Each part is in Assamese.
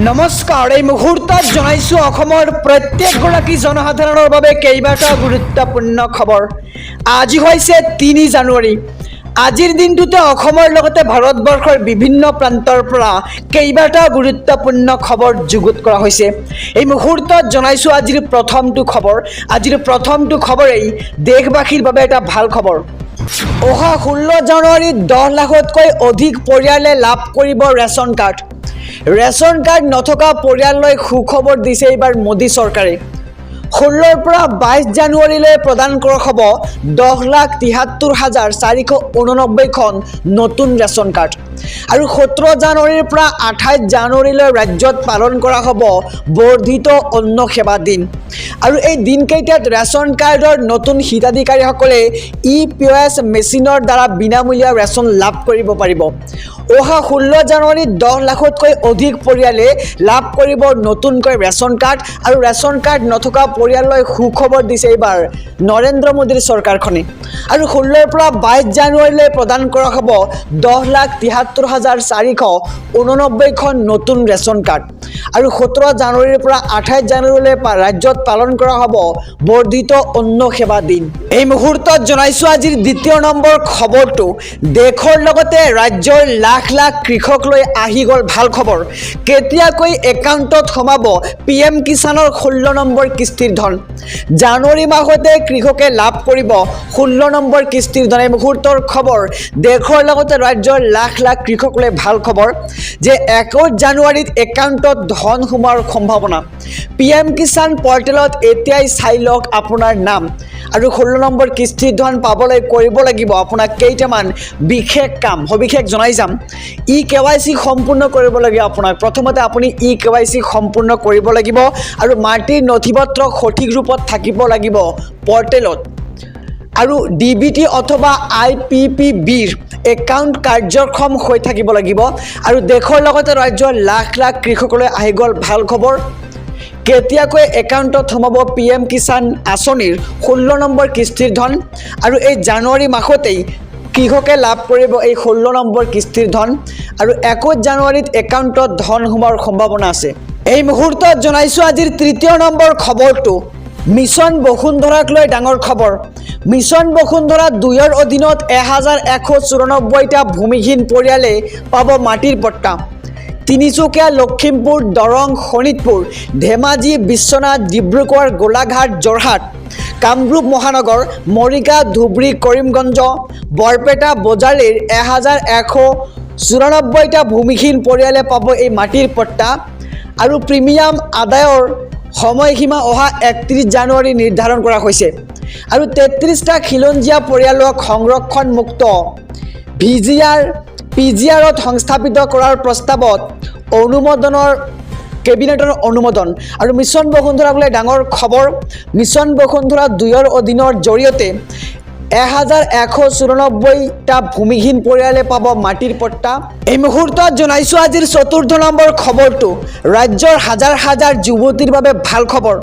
নমস্কাৰ এই মুহূৰ্তত জনাইছোঁ অসমৰ প্ৰত্যেকগৰাকী জনসাধাৰণৰ বাবে কেইবাটাও গুৰুত্বপূৰ্ণ খবৰ। আজি হৈছে ৩ জানুৱাৰী। আজিৰ দিনটোতে অসমৰ লগতে ভাৰতবৰ্ষৰ বিভিন্ন প্ৰান্তৰ পৰা কেইবাটাও গুৰুত্বপূৰ্ণ খবৰ যুগুত কৰা হৈছে। এই মুহূৰ্তত জনাইছোঁ আজিৰ প্ৰথমটো খবৰ। আজিৰ প্ৰথমটো খবৰেই দেশবাসীৰ বাবে এটা ভাল খবৰ। অহা 16 জানুৱাৰীত 10 লাখতকৈ অধিক পৰিয়ালে লাভ কৰিব ৰেচন কাৰ্ড। ৰেচন কাৰ্ড নথকা পৰিয়াললৈ সুখবৰ দিছে এইবাৰ মোদী চৰকাৰে। 16ৰ পৰা 22 জানুৱাৰীলৈ প্ৰদান কৰা হ'ব 10,73,489খন নতুন ৰেচন কাৰ্ড। আৰু 17 জানুৱাৰীৰ পৰা 28 জানুৱাৰীলৈ ৰাজ্যত পালন কৰা হ'ব বৰ্ধিত অন্ন সেৱা দিন। আৰু এই দিনকেইটাত ৰেচন কাৰ্ডৰ নতুন হিতাধিকাৰীসকলে POS মেচিনৰ দ্বাৰা বিনামূলীয়া ৰেচন লাভ কৰিব পাৰিব। অহা 16 জানুৱাৰীত 10 লাখতকৈ অধিক পৰিয়ালে লাভ কৰিব নতুনকৈ ৰেচন কাৰ্ড। আৰু ৰেচন কাৰ্ড নথকা পৰিয়াললৈ সুখবৰ দিছে এইবাৰ নৰেন্দ্ৰ মোদীৰ চৰকাৰখনে। আৰু 16ৰ পৰা 22 জানুৱাৰীলৈ প্ৰদান কৰা হ'ব 10,73,489খন নতুন ৰেচন কাৰ্ড। আৰু 17 জানুৱাৰীৰ পৰা 28 জানুৱাৰীলৈ ৰাজ্যত পালন কৰা হ'ব বৰ্ধিত অন্ন সেৱা দিন। এই মুহূৰ্তত জনাইছোঁ আজিৰ দ্বিতীয় নম্বৰ খবৰটো। দেশৰ লগতে ৰাজ্যৰ লাখ লাখ কৃষক লৈ আহি গ'ল ভাল খবৰ। কেতিয়াকৈ একাউণ্টত সোমাব PM কিষাণৰ 16 নম্বৰ কিস্তিৰ ধন। জানুৱাৰী মাহতে কৃষকে লাভ কৰিব 16 নম্বৰ কিস্তিৰ ধন। এই মুহূৰ্তৰ খবৰ। দেশৰ লগতে ৰাজ্যৰ লাখ লাখ কৃষক লৈ ভাল খবৰ যে 21 জানুৱাৰীত একাউণ্টত ধন সোমোৱাৰ সম্ভাৱনা। PM কিষাণ পৰ্টেলত এতিয়াই চাই লওক আপোনাৰ নাম। আৰু 16 নম্বৰ কিস্তিৰ ধন পাবলৈ কৰিব লাগিব আপোনাক কেইটামান বিশেষ কাম। সবিশেষ জনাই যাম। KYC সম্পূৰ্ণ কৰিব লাগিব আপোনাক। প্ৰথমতে আপুনি KYC সম্পূৰ্ণ কৰিব লাগিব আৰু মাটিৰ নথিপত্ৰ সঠিক ৰূপত থাকিব লাগিব পৰ্টেলত। আৰু DBT অথবা IPPBৰ একাউণ্ট কাৰ্যক্ষম হৈ থাকিব লাগিব। আৰু দেশৰ লগতে ৰাজ্যৰ লাখ লাখ কৃষকলৈ আহি গ'ল ভাল খবৰ। কেতিয়াকৈ একাউণ্টত সোমাব PM কিষাণ আঁচনিৰ 16 নম্বৰ কিস্তিৰ ধন। আৰু এই জানুৱাৰী মাহতেই কৃষকে লাভ কৰিব এই 16 নম্বৰ কিস্তিৰ ধন। আৰু 21 জানুৱাৰীত একাউণ্টত ধন সোমোৱাৰ সম্ভাৱনা আছে। এই মুহূৰ্তত জনাইছোঁ আজিৰ তৃতীয় নম্বৰ খবৰটো। মিছন বসুন্ধৰাক লৈ ডাঙৰ খবৰ। মিছন বসুন্ধৰা 2ৰ অধীনত 1194টা ভূমিহীন পৰিয়ালে পাব মাটিৰ পট্টা। তিনিচুকীয়া, লখিমপুৰ, দৰং, শোণিতপুৰ, ধেমাজি, বিশ্বনাথ, ডিব্ৰুগড়, গোলাঘাট, যোৰহাট, কামৰূপ মহানগৰ, মৰিগাঁও, ধুবুৰী, কৰিমগঞ্জ, বৰপেটা, বজালিৰ 1194টা ভূমিহীন পৰিয়ালে পাব এই মাটিৰ পট্টা। আৰু প্ৰিমিয়াম আদায়ৰ সময়সীমা অহা 31 জানুৱাৰী নিৰ্ধাৰণ কৰা হৈছে। আৰু 33টা খিলঞ্জীয়া পৰিয়ালক সংৰক্ষণমুক্ত PGRত সংস্থাপিত কৰাৰ প্ৰস্তাৱত কেবিনেটৰ অনুমোদন। আৰু মিছন বসুন্ধৰাক লৈ ডাঙৰ খবৰ। মিছন বসুন্ধৰা 2ৰ অধীনৰ জৰিয়তে 1194টা ভূমিহীন পৰিয়ালে পাব মাটিৰ পট্টা। এই মুহূৰ্তত জনাইছোঁ আজিৰ চতুৰ্থ নম্বৰ খবৰটো। ৰাজ্যৰ হাজাৰ হাজাৰ যুৱতীৰ বাবে ভাল খবৰ।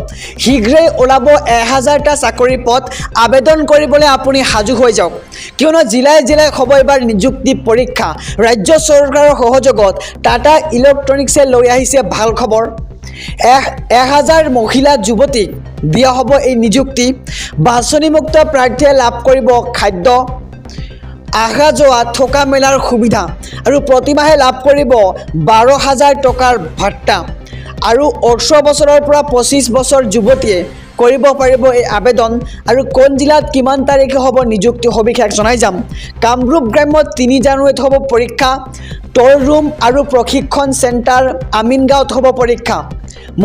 শীঘ্ৰেই ওলাব 1000টা চাকৰিৰ পদ। আবেদন কৰিবলৈ আপুনি সাজু হৈ যাওক। কিয়নো জিলাই জিলাই হ'ব এইবাৰ নিযুক্তি পৰীক্ষা। ৰাজ্য চৰকাৰৰ সহযোগত টাটা ইলেক্ট্ৰনিক্সে লৈ আহিছে ভাল খবৰ। 1000 মহিলা যুৱতীক দিয়া হ'ব এই নিযুক্তি। বাছনিমুক্ত প্ৰাৰ্থীয়ে লাভ কৰিব খাদ্য, অহা যোৱা, থকা মেলাৰ সুবিধা। আৰু প্ৰতিমাহে লাভ কৰিব 12,000 টকাৰ ভাত্তা। আৰু 18 বছৰৰ পৰা 25 বছৰ যুৱতীয়ে কৰিব পাৰিব এই আবেদন। আৰু কোন জিলাত কিমান তাৰিখে হ'ব নিযুক্তি সবিশেষ জনাই যাম। কামৰূপ গ্ৰাম্যত 3 জানুৱাৰীত হ'ব পৰীক্ষা। ট'ল ৰুম আৰু প্ৰশিক্ষণ চেণ্টাৰ আমিনগাঁৱত হ'ব পৰীক্ষা।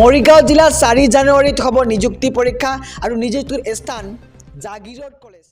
মৰিগাঁও জিলাত 4 জানুৱাৰীত হ'ব নিযুক্তি পৰীক্ষা। আৰু নিযুক্তিৰ স্থান জাগিৰোড কলেজ।